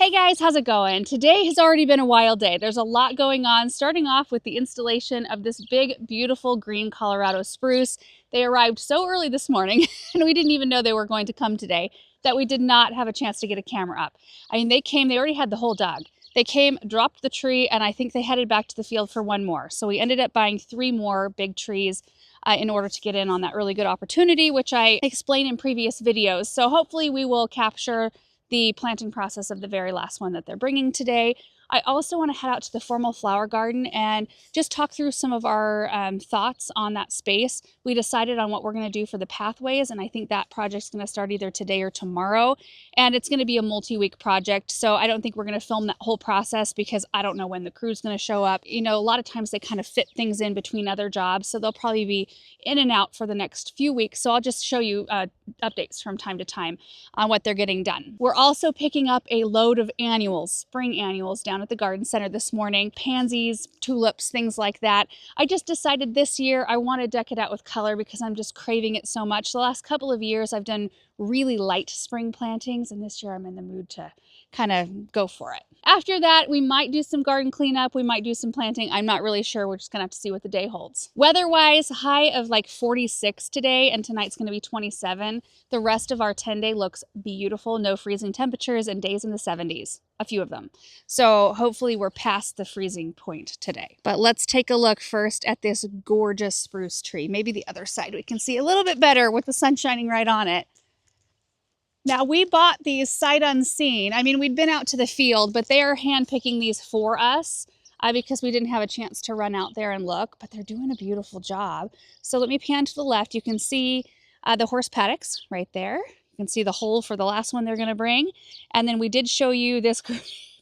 Hey guys, how's it going? Today has already been a wild day. There's a lot going on, starting off with the installation of this big, beautiful green Colorado spruce. They arrived so early this morning, and we didn't even know they were going to come today, that we did not have a chance to get a camera up. I mean, they already had the whole dug. They came, dropped the tree, and I think they headed back to the field for one more. So we ended up buying 3 more big trees in order to get in on that really good opportunity, which I explained in previous videos. So hopefully we will capture the planting process of the very last one that they're bringing today. I also want to head out to the formal flower garden and just talk through some of our thoughts on that space. We decided on what we're going to do for the pathways, and I think that project's going to start either today or tomorrow, and it's going to be a multi-week project, so I don't think we're going to film that whole process because I don't know when the crew's going to show up. You know, a lot of times they kind of fit things in between other jobs, so they'll probably be in and out for the next few weeks, so I'll just show you updates from time to time on what they're getting done. We're also picking up a load of annuals, spring annuals, down at the garden center this morning. Pansies, tulips, things like that. I just decided this year I want to deck it out with color because I'm just craving it so much. The last couple of years I've done really light spring plantings, and this year I'm in the mood to kind of go for it. After that, we might do some garden cleanup, we might do some planting. I'm not really sure. We're just gonna have to see what the day holds. Weather-wise, high of like 46 today, and tonight's gonna be 27. The rest of our 10-day looks beautiful, no freezing temperatures, and days in the 70s, a few of them. So hopefully we're past the freezing point today. But let's take a look first at this gorgeous spruce tree. Maybe the other side we can see a little bit better with the sun shining right on it. Now, we bought these sight unseen. I mean, we'd been out to the field, but they are hand-picking these for us because we didn't have a chance to run out there and look, but they're doing a beautiful job. So let me pan to the left. You can see the horse paddocks right there. You can see the hole for the last one they're going to bring. And then we did show you this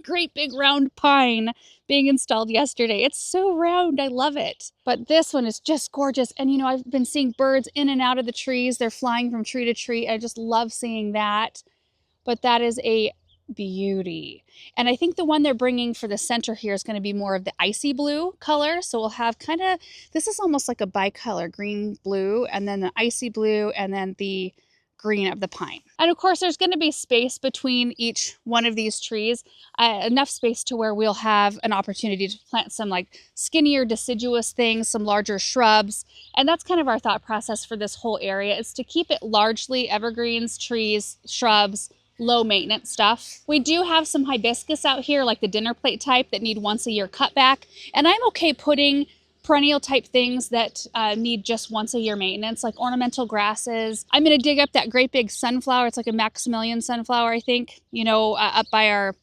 great big round pine being installed yesterday. It's so round. I love it. But this one is just gorgeous. And you know, I've been seeing birds in and out of the trees. They're flying from tree to tree. I just love seeing that. But that is a beauty. And I think the one they're bringing for the center here is going to be more of the icy blue color. So we'll have kind of, this is almost like a bicolor, green, blue, and then the icy blue, and then the green of the pine. And of course, there's going to be space between each one of these trees, enough space to where we'll have an opportunity to plant some like skinnier deciduous things, some larger shrubs. And that's kind of our thought process for this whole area, is to keep it largely evergreens, trees, shrubs, low maintenance stuff. We do have some hibiscus out here, like the dinner plate type, that need once a year cutback. And I'm okay putting perennial type things that need just once a year maintenance, like ornamental grasses. I'm going to dig up that great big sunflower. It's like a Maximilian sunflower, I think, you know, up by our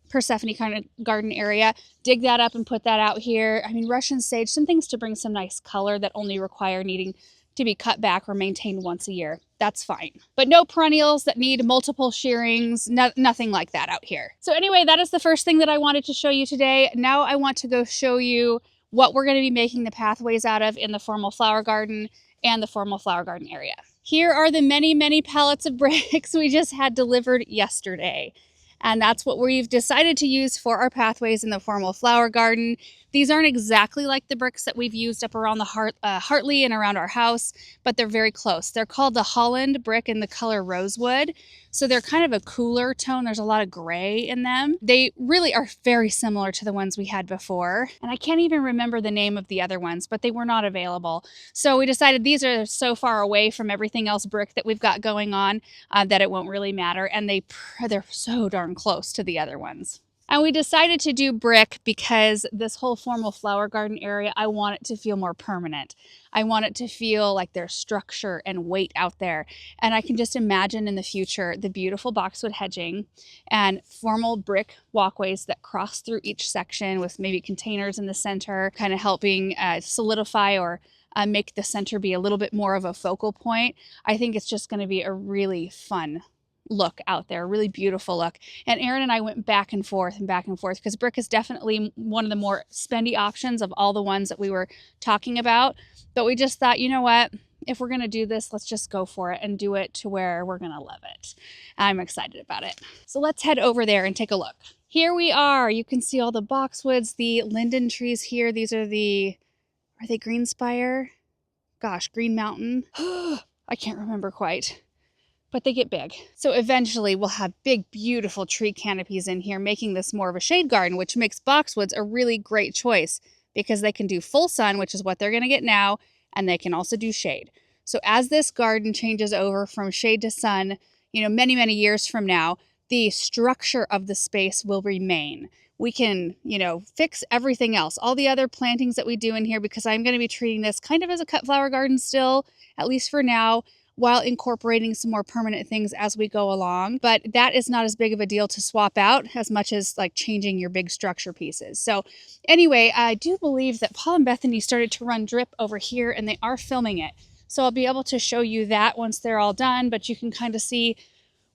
Persephone kind of garden area. Dig that up and put that out here. I mean, Russian sage, some things to bring some nice color that only require needing to be cut back or maintained once a year. That's fine. But no perennials that need multiple shearings, nothing like that out here. So anyway, that is the first thing that I wanted to show you today. Now I want to go show you what we're going to be making the pathways out of in the formal flower garden and the formal flower garden area. Here are the many, many pallets of bricks we just had delivered yesterday. And that's what we've decided to use for our pathways in the formal flower garden. These aren't exactly like the bricks that we've used up around the Hartley and around our house, but they're very close. They're called the Holland brick in the color rosewood. So they're kind of a cooler tone. There's a lot of gray in them. They really are very similar to the ones we had before. And I can't even remember the name of the other ones, but they were not available. So we decided these are so far away from everything else brick that we've got going on that it won't really matter. And they're so darn close to the other ones. And we decided to do brick because this whole formal flower garden area, I want it to feel more permanent. I want it to feel like there's structure and weight out there. And I can just imagine in the future the beautiful boxwood hedging and formal brick walkways that cross through each section with maybe containers in the center, kind of helping solidify or make the center be a little bit more of a focal point. I think it's just going to be a really fun look out there, really beautiful look. And Aaron and I went back and forth because brick is definitely one of the more spendy options of all the ones that we were talking about. But we just thought, you know what? If we're going to do this, let's just go for it and do it to where we're going to love it. I'm excited about it. So let's head over there and take a look. Here we are. You can see all the boxwoods, the linden trees here. These are are they Greenspire? Gosh, Green Mountain. I can't remember quite. but they get big. So eventually we'll have big, beautiful tree canopies in here, making this more of a shade garden, which makes boxwoods a really great choice because they can do full sun, which is what they're going to get now, and they can also do shade. So as this garden changes over from shade to sun, many, many years from now, the structure of the space will remain. We can, fix everything else, all the other plantings that we do in here, because I'm going to be treating this kind of as a cut flower garden still, at least for now, while incorporating some more permanent things as we go along. But that is not as big of a deal to swap out as much as like changing your big structure pieces. So anyway, I do believe that Paul and Bethany started to run drip over here, and they are filming it. So I'll be able to show you that once they're all done, but you can kind of see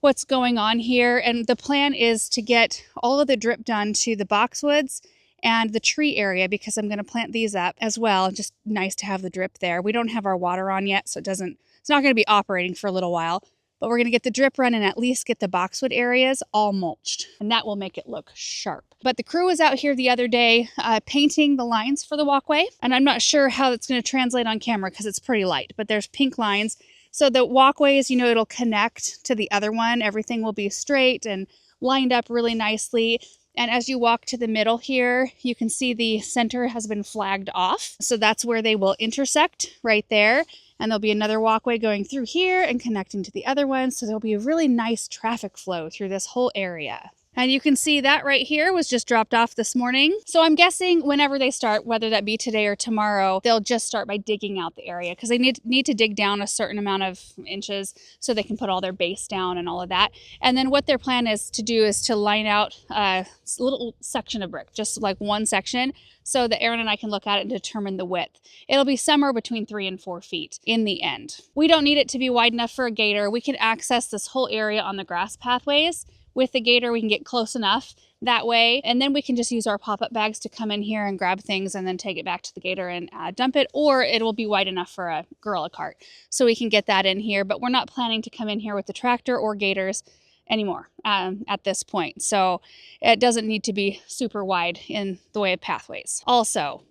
what's going on here. And the plan is to get all of the drip done to the boxwoods and the tree area, because I'm going to plant these up as well. Just nice to have the drip there. We don't have our water on yet, so it's not going to be operating for a little while, but we're going to get the drip run and at least get the boxwood areas all mulched, and that will make it look sharp. But the crew was out here the other day painting the lines for the walkway, and I'm not sure how it's going to translate on camera because it's pretty light, but there's pink lines. So the walkways, it'll connect to the other one. Everything will be straight and lined up really nicely. And as you walk to the middle here, you can see the center has been flagged off. So that's where they will intersect right there. And there'll be another walkway going through here and connecting to the other one. So there'll be a really nice traffic flow through this whole area. And you can see that right here was just dropped off this morning. So I'm guessing whenever they start, whether that be today or tomorrow, they'll just start by digging out the area, because they need to dig down a certain amount of inches so they can put all their base down and all of that. And then what their plan is to do is to line out a little section of brick, just like one section, so that Aaron and I can look at it and determine the width. It'll be somewhere between 3 and 4 feet in the end. We don't need it to be wide enough for a gator. We can access this whole area on the grass pathways. With the gator, we can get close enough that way, and then we can just use our pop-up bags to come in here and grab things and then take it back to the gator and dump it, or it will be wide enough for a gorilla cart. So we can get that in here, but we're not planning to come in here with the tractor or gators anymore at this point. So it doesn't need to be super wide in the way of pathways. Also,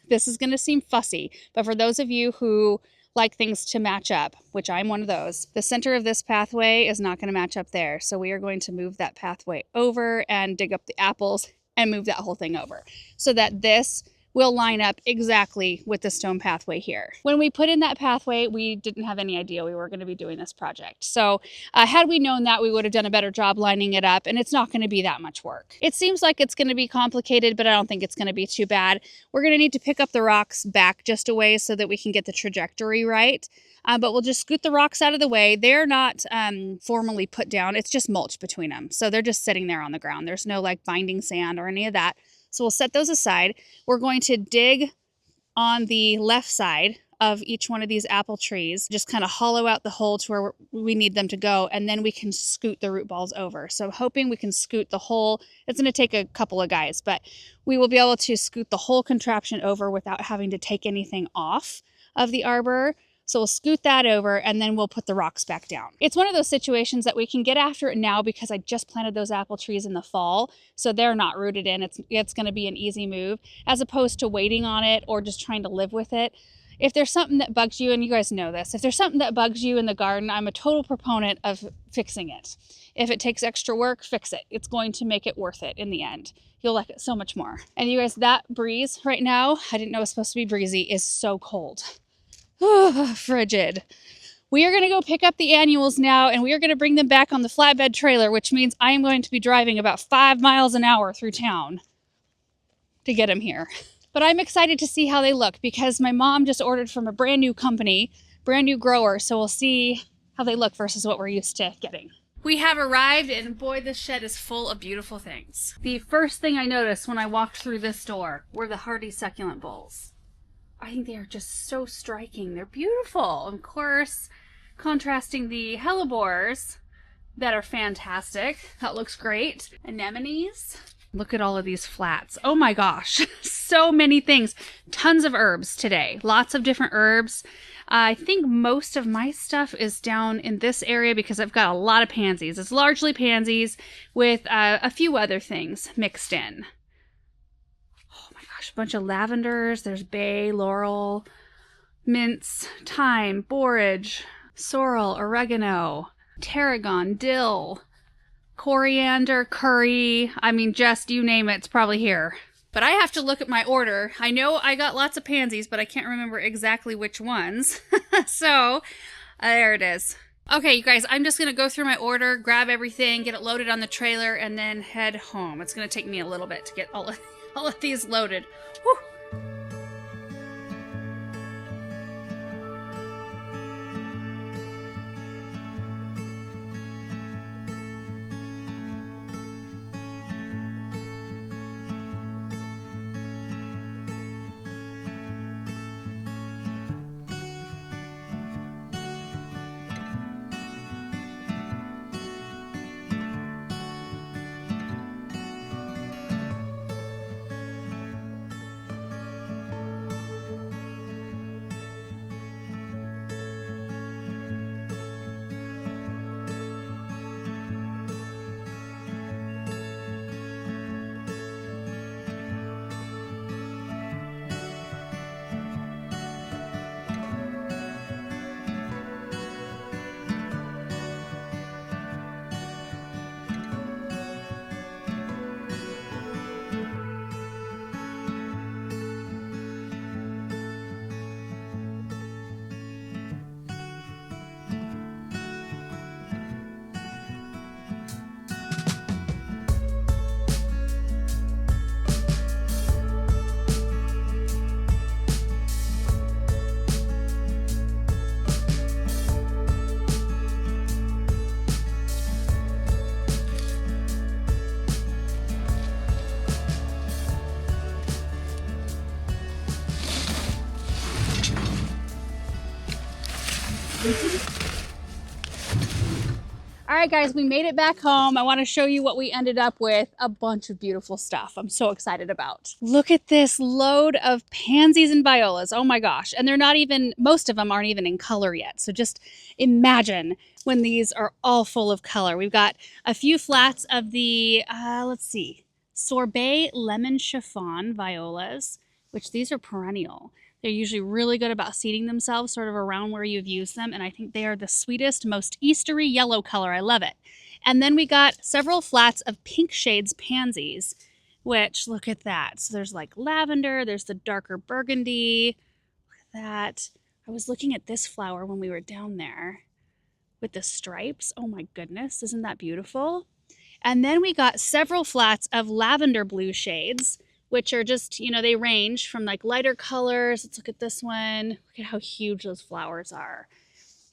this is going to seem fussy, but for those of you who like things to match up, which I'm one of those, the center of this pathway is not going to match up there. So we are going to move that pathway over and dig up the apples and move that whole thing over so that this will line up exactly with the stone pathway here. When we put in that pathway, we didn't have any idea we were going to be doing this project. So had we known that, we would have done a better job lining it up, and it's not going to be that much work. It seems like it's going to be complicated, but I don't think it's going to be too bad. We're going to need to pick up the rocks back just a ways so that we can get the trajectory right. But we'll just scoot the rocks out of the way. They're not formally put down. It's just mulch between them. So they're just sitting there on the ground. There's no like binding sand or any of that. So we'll set those aside. We're going to dig on the left side of each one of these apple trees, just kind of hollow out the hole to where we need them to go, and then we can scoot the root balls over. So I'm hoping we can scoot the whole, it's going to take a couple of guys, but we will be able to scoot the whole contraption over without having to take anything off of the arbor. So we'll scoot that over, and then we'll put the rocks back down. It's one of those situations that we can get after it now because I just planted those apple trees in the fall, so they're not rooted in. It's going to be an easy move as opposed to waiting on it or just trying to live with it. If there's something that bugs you, and you guys know this, if there's something that bugs you in the garden, I'm a total proponent of fixing it. If it takes extra work, fix it. It's going to make it worth it in the end. You'll like it so much more. And you guys, that breeze right now, I didn't know it was supposed to be breezy, is so cold. Frigid. We are going to go pick up the annuals now, and we are going to bring them back on the flatbed trailer, which means I am going to be driving about 5 miles an hour through town to get them here. But I'm excited to see how they look because my mom just ordered from a brand new company, brand new grower, so we'll see how they look versus what we're used to getting. We have arrived, and boy, this shed is full of beautiful things. The first thing I noticed when I walked through this door were the hardy succulent bulbs. I think they are just so striking. They're beautiful. Of course, contrasting the hellebores that are fantastic. That looks great. Anemones. Look at all of these flats. Oh my gosh. So many things. Tons of herbs today. Lots of different herbs. I think most of my stuff is down in this area because I've got a lot of pansies. It's largely pansies with a few other things mixed in. A bunch of lavenders. There's bay, laurel, mints, thyme, borage, sorrel, oregano. tarragon, dill, coriander, curry. I mean, just you name it, it's probably here. But I have to look at my order. I know I got lots of pansies, but I can't remember exactly which ones. So there it is. Okay, you guys, I'm just going to go through my order, grab everything, get it loaded on the trailer, and then head home. It's going to take me a little bit to get all of these loaded. Whew. All right, guys, we made it back home. I want to show you what we ended up with. A bunch of beautiful stuff I'm so excited about. Look at this load of pansies and violas. Oh my gosh. And they're not even, most of them aren't even in color yet. So just imagine when these are all full of color. We've got a few flats of the, let's see, sorbet lemon chiffon violas, which these are perennial. They're usually really good about seeding themselves sort of around where you've used them. And I think they are the sweetest, most Eastery yellow color. I love it. And then we got several flats of pink shades pansies, which look at that. So there's like lavender, there's the darker burgundy. Look at that. I was looking at this flower when we were down there with the stripes. Oh my goodness, isn't that beautiful? And then we got several flats of lavender blue shades, which are just, you know, they range from like lighter colors. Let's look at this one. Look at how huge those flowers are.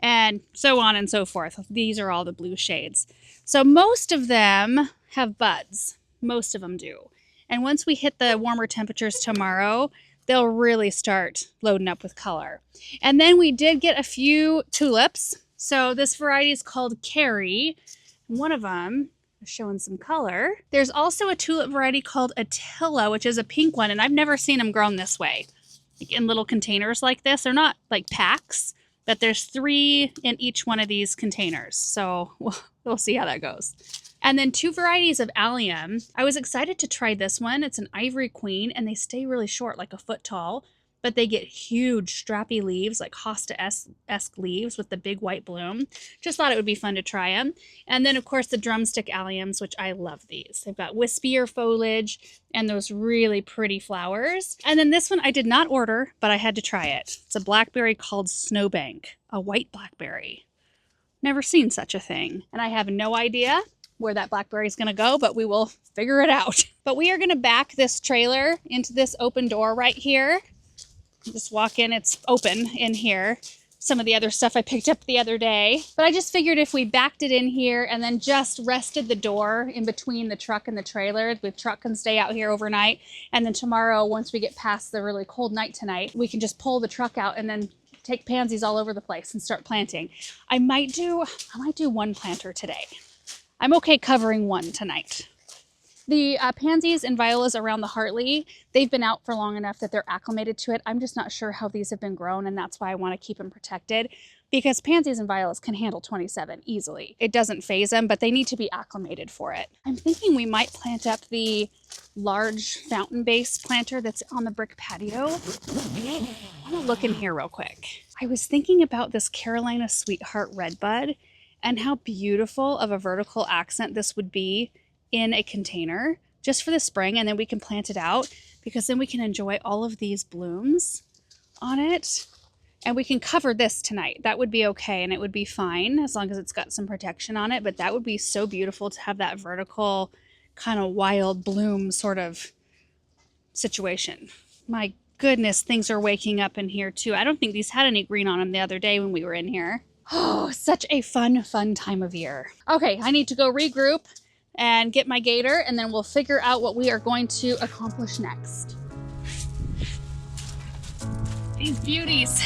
And so on and so forth. These are all the blue shades. So most of them have buds. Most of them do. And once we hit the warmer temperatures tomorrow, they'll really start loading up with color. And then we did get a few tulips. So this variety is called Carrie. One of them showing some color. There's also a tulip variety called Attila, which is a pink one, and I've never seen them grown this way, like in little containers like this. They're not like packs, but there's 3 in each one of these containers. So we'll see how that goes. And then 2 varieties of allium. I was excited to try this one. It's an ivory queen, and they stay really short, like a foot tall, but they get huge strappy leaves, like hosta-esque leaves with the big white bloom. Just thought it would be fun to try them. And then, of course, the drumstick alliums, which I love these. They've got wispier foliage and those really pretty flowers. And then this one I did not order, but I had to try it. It's a blackberry called Snowbank, a white blackberry. Never seen such a thing. And I have no idea where that blackberry is going to go, but we will figure it out. But we are going to back this trailer into this open door right here. Just walk in, it's open in here. Some of the other stuff I picked up the other day. But I just figured if we backed it in here and then just rested the door in between the truck and the trailer, the truck can stay out here overnight. And then tomorrow, once we get past the really cold night tonight, we can just pull the truck out and then take pansies all over the place and start planting. I might do 1 planter today. I'm okay covering 1 tonight. The pansies and violas around the Hartley, they've been out for long enough that they're acclimated to it. I'm just not sure how these have been grown, and that's why I want to keep them protected, because pansies and violas can handle 27 easily. It doesn't phase them, but they need to be acclimated for it. I'm thinking we might plant up the large fountain base planter that's on the brick patio. I want to look in here real quick. I was thinking about this Carolina Sweetheart Redbud, and how beautiful of a vertical accent this would be in a container just for the spring. And then we can plant it out because then we can enjoy all of these blooms on it. And we can cover this tonight. That would be okay, and it would be fine as long as it's got some protection on it. But that would be so beautiful to have that vertical kind of wild bloom sort of situation. My goodness, things are waking up in here too. I don't think these had any green on them the other day when we were in here. Oh, such a fun time of year. Okay, I need to go regroup and get my gator, and then we'll figure out what we are going to accomplish next. These beauties.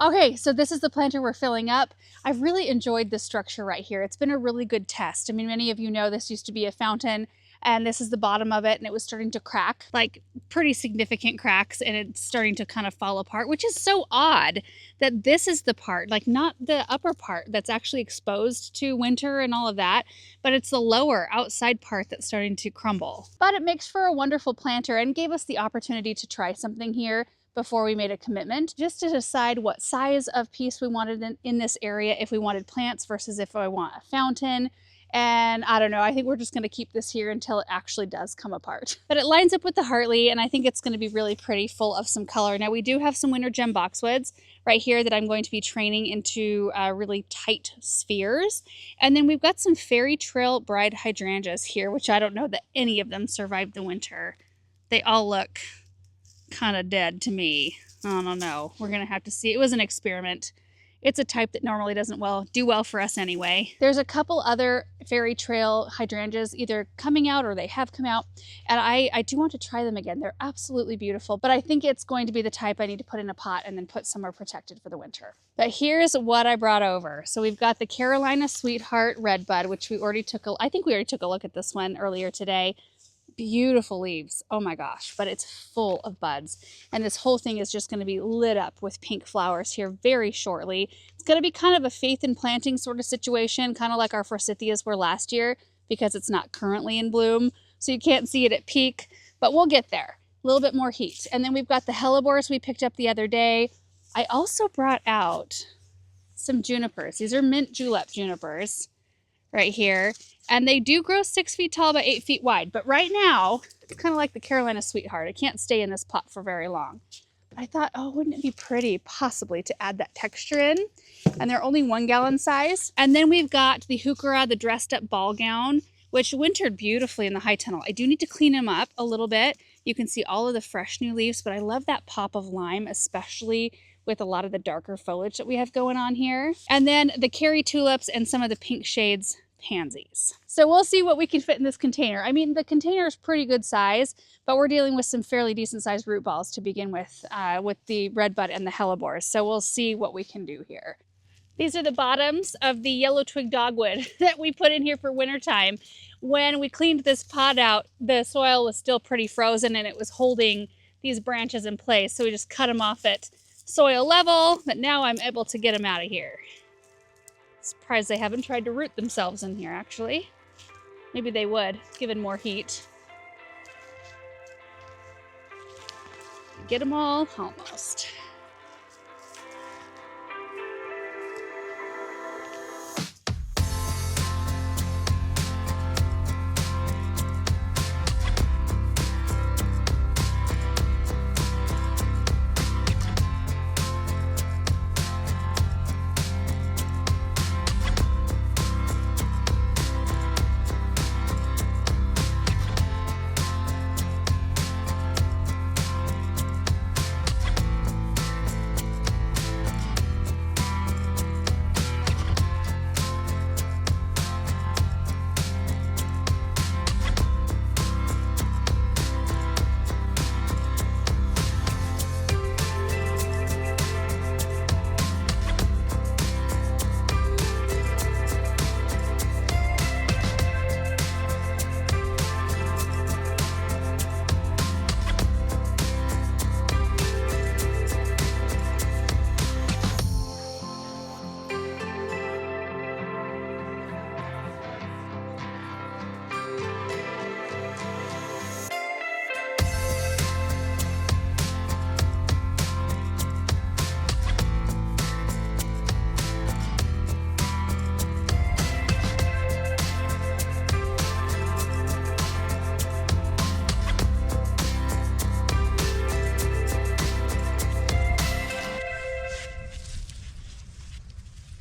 Okay, so this is the planter we're filling up. I've really enjoyed this structure right here. It's been a really good test. I mean, many of you know this used to be a fountain, and this is the bottom of it, and it was starting to crack, like pretty significant cracks, and it's starting to kind of fall apart, which is so odd that this is the part, like not the upper part that's actually exposed to winter and all of that, but it's the lower outside part that's starting to crumble. But it makes for a wonderful planter and gave us the opportunity to try something here before we made a commitment, just to decide what size of piece we wanted in this area, if we wanted plants versus if I want a fountain. And I don't know, I think we're just going to keep this here until it actually does come apart. But it lines up with the Hartley, and I think it's going to be really pretty, full of some color. Now we do have some winter gem boxwoods right here that I'm going to be training into really tight spheres. And then we've got some Fairy Trail Bride hydrangeas here, which I don't know that any of them survived the winter. They all look kind of dead to me. I don't know. We're gonna have to see. It was an experiment. It's a type that normally doesn't do well for us anyway. There's a couple other Fairy Trail hydrangeas either coming out or they have come out, and I do want to try them again. They're absolutely beautiful, but I think it's going to be the type I need to put in a pot and then put somewhere protected for the winter. But here's what I brought over. So we've got the Carolina Sweetheart Redbud, which I think we already took a look at this one earlier today. Beautiful leaves, oh my gosh, but it's full of buds, and this whole thing is just going to be lit up with pink flowers here very shortly. It's going to be kind of a faith in planting sort of situation, kind of like our forsythias were last year, because it's not currently in bloom, so you can't see it at peak, but we'll get there. A little bit more heat. And then we've got the hellebores we picked up the other day. I also brought out some junipers. These are mint julep junipers right here. And they do grow 6 feet tall, about 8 feet wide. But right now, it's kind of like the Carolina Sweetheart. It can't stay in this pot for very long. But I thought, oh, wouldn't it be pretty possibly to add that texture in? And they're only 1 gallon size. And then we've got the Heuchera, the dressed up ball gown, which wintered beautifully in the high tunnel. I do need to clean them up a little bit. You can see all of the fresh new leaves, but I love that pop of lime, especially with a lot of the darker foliage that we have going on here. And then the Kerry tulips and some of the pink shades pansies. So we'll see what we can fit in this container. I mean, the container is pretty good size, but we're dealing with some fairly decent sized root balls to begin with the redbud and the hellebores. So we'll see what we can do here. These are the bottoms of the yellow twig dogwood that we put in here for wintertime. When we cleaned this pot out, the soil was still pretty frozen and it was holding these branches in place. So we just cut them off at soil level, but now I'm able to get them out of here. Surprised they haven't tried to root themselves in here, actually. Maybe they would, given more heat. Get them all? Almost.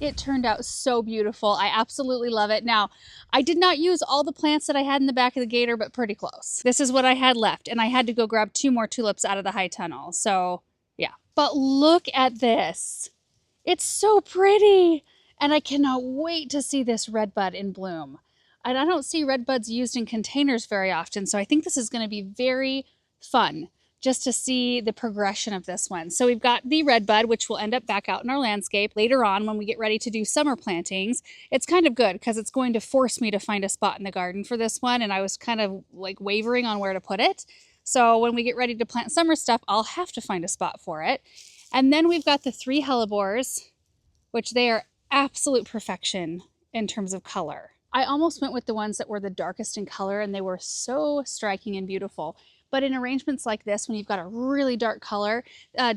It turned out so beautiful. I absolutely love it. Now, I did not use all the plants that I had in the back of the gator, but pretty close. This is what I had left, and I had to go grab 2 more tulips out of the high tunnel. So, yeah. But look at this. It's so pretty. And I cannot wait to see this red bud in bloom. And I don't see red buds used in containers very often, so I think this is going to be very fun just to see the progression of this one. So we've got the red bud, which will end up back out in our landscape later on when we get ready to do summer plantings. It's kind of good because it's going to force me to find a spot in the garden for this one, and I was kind of like wavering on where to put it. So when we get ready to plant summer stuff, I'll have to find a spot for it. And then we've got the 3 hellebores, which they are absolute perfection in terms of color. I almost went with the ones that were the darkest in color, and they were so striking and beautiful. But in arrangements like this, when you've got a really dark color,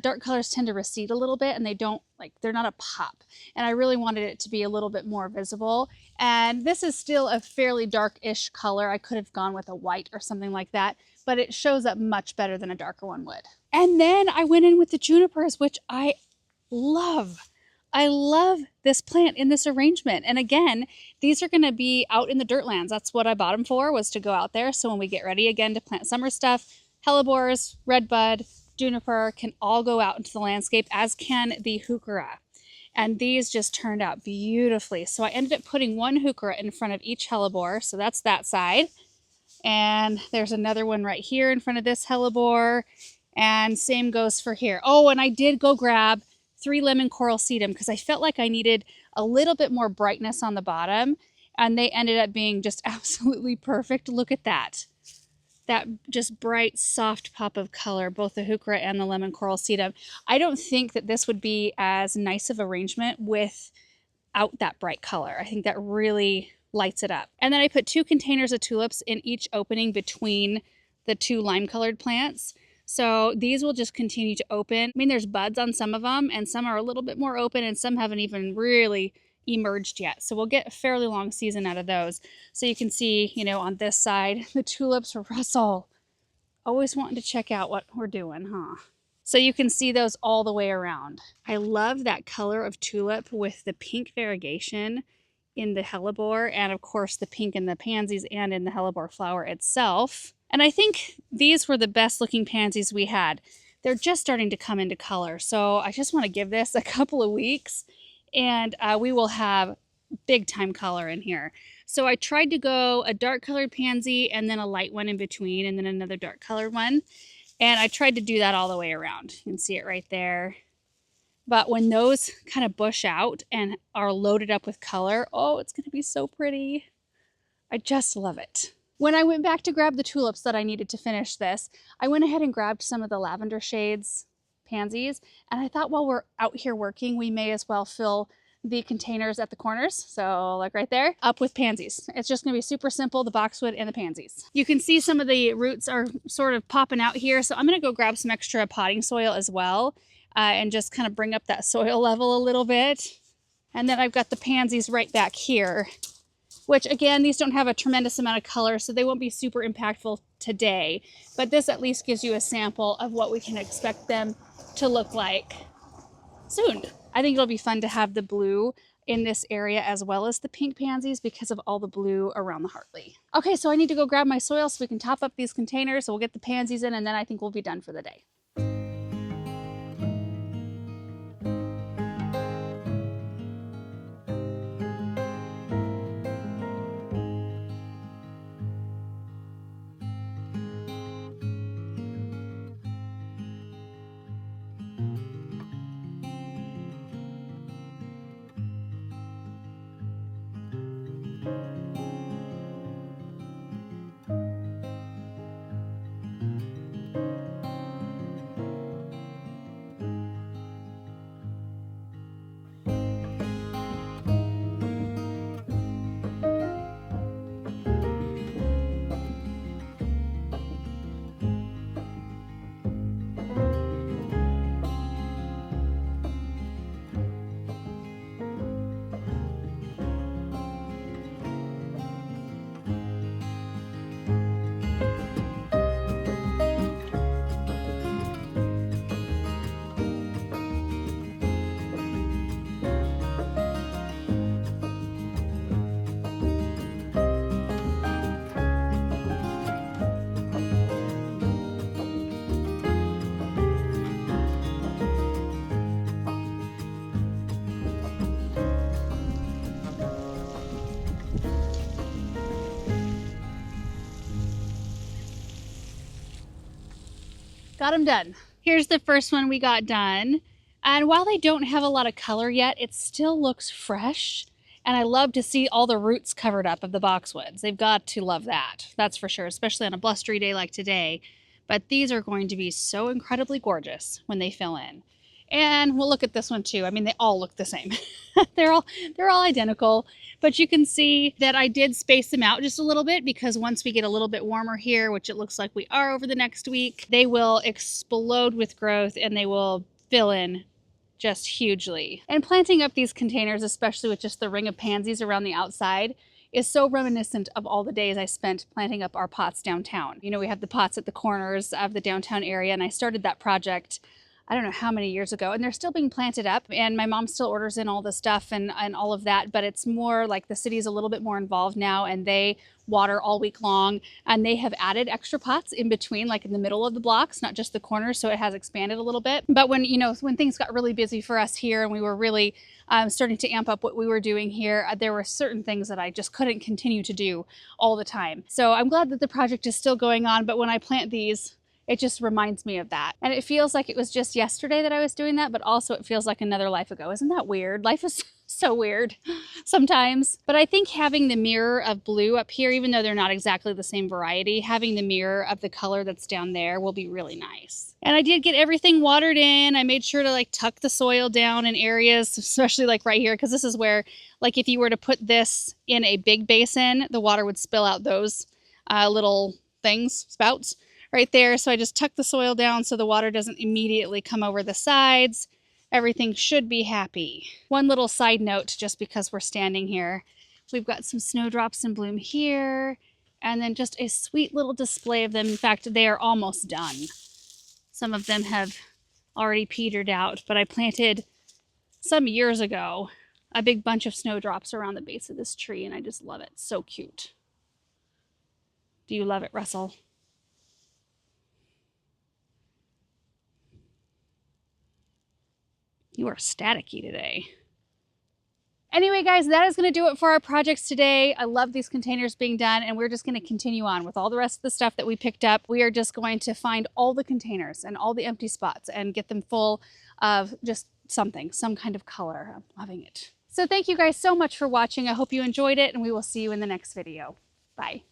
dark colors tend to recede a little bit, and they're not a pop. And I really wanted it to be a little bit more visible. And this is still a fairly dark-ish color. I could have gone with a white or something like that, but it shows up much better than a darker one would. And then I went in with the junipers, which I love. I love this plant in this arrangement. And again, these are going to be out in the dirt lands. That's what I bought them for, was to go out there. So when we get ready again to plant summer stuff, hellebores, redbud, juniper can all go out into the landscape, as can the heuchera. And these just turned out beautifully. So I ended up putting 1 heuchera in front of each hellebore. So that's that side. And there's another one right here in front of this hellebore. And same goes for here. Oh, and I did go grab 3 lemon coral sedum because I felt like I needed a little bit more brightness on the bottom, and they ended up being just absolutely perfect. Look at that. That just bright, soft pop of color, both the heuchera and the lemon coral sedum. I don't think that this would be as nice of arrangement without that bright color. I think that really lights it up. And then I put 2 containers of tulips in each opening between the 2 lime-colored plants. So these will just continue to open. I mean, there's buds on some of them, and some are a little bit more open, and some haven't even really emerged yet. So we'll get a fairly long season out of those. So you can see, you know, on this side, the tulips are Russell. Always wanting to check out what we're doing, huh? So you can see those all the way around. I love that color of tulip with the pink variegation in the hellebore, and of course the pink in the pansies and in the hellebore flower itself. And I think these were the best looking pansies we had. They're just starting to come into color. So I just want to give this a couple of weeks, and we will have big time color in here. So I tried to go a dark colored pansy and then a light one in between, and then another dark colored one. And I tried to do that all the way around. You can see it right there. But when those kind of bush out and are loaded up with color, oh, it's going to be so pretty. I just love it. When I went back to grab the tulips that I needed to finish this, I went ahead and grabbed some of the lavender shades pansies. And I thought while we're out here working, we may as well fill the containers at the corners, so like right there, up with pansies. It's just gonna be super simple, the boxwood and the pansies. You can see some of the roots are sort of popping out here, so I'm gonna go grab some extra potting soil as well and just kind of bring up that soil level a little bit. And then I've got the pansies right back here, which again, these don't have a tremendous amount of color, so they won't be super impactful today, but this at least gives you a sample of what we can expect them to look like soon. I think it'll be fun to have the blue in this area as well as the pink pansies because of all the blue around the Hartley. Okay, so I need to go grab my soil so we can top up these containers. So we'll get the pansies in, and then I think we'll be done for the day. got them done. Here's the first one we got done. And while they don't have a lot of color yet, it still looks fresh. And I love to see all the roots covered up of the boxwoods. They've got to love that. That's for sure, especially on a blustery day like today. But these are going to be so incredibly gorgeous when they fill in. And we'll look at this one too. I mean, they all look the same. they're all identical, but you can see that I did space them out just a little bit because once we get a little bit warmer here, which it looks like we are over the next week, they will explode with growth and they will fill in just hugely. And planting up these containers, especially with just the ring of pansies around the outside, is so reminiscent of all the days I spent planting up our pots downtown. You know, we have the pots at the corners of the downtown area, and I started that project I don't know how many years ago, and they're still being planted up, and my mom still orders in all the stuff and all of that, but it's more like the city's a little bit more involved now, and they water all week long, and they have added extra pots in between, like in the middle of the blocks, not just the corners, so it has expanded a little bit. But when, you know, when things got really busy for us here and we were really starting to amp up what we were doing here, there were certain things that I just couldn't continue to do all the time. So I'm glad that the project is still going on, but when I plant these, it just reminds me of that. And it feels like it was just yesterday that I was doing that, but also it feels like another life ago. Isn't that weird? Life is so weird sometimes. But I think having the mirror of blue up here, even though they're not exactly the same variety, having the mirror of the color that's down there will be really nice. And I did get everything watered in. I made sure to like tuck the soil down in areas, especially like right here, because this is where, like if you were to put this in a big basin, the water would spill out those little things, spouts, right there. So I just tuck the soil down so the water doesn't immediately come over the sides. Everything should be happy. One little side note, just because we're standing here, we've got some snowdrops in bloom here, and then just a sweet little display of them. In fact, they are almost done. Some of them have already petered out, but I planted some years ago a big bunch of snowdrops around the base of this tree, and I just love it. So cute. Do you love it, Russell? You are staticky today. Anyway, guys, that is going to do it for our projects today. I love these containers being done, and we're just going to continue on with all the rest of the stuff that we picked up. We are just going to find all the containers and all the empty spots and get them full of just something, some kind of color. I'm loving it. So thank you guys so much for watching. I hope you enjoyed it, and we will see you in the next video. Bye.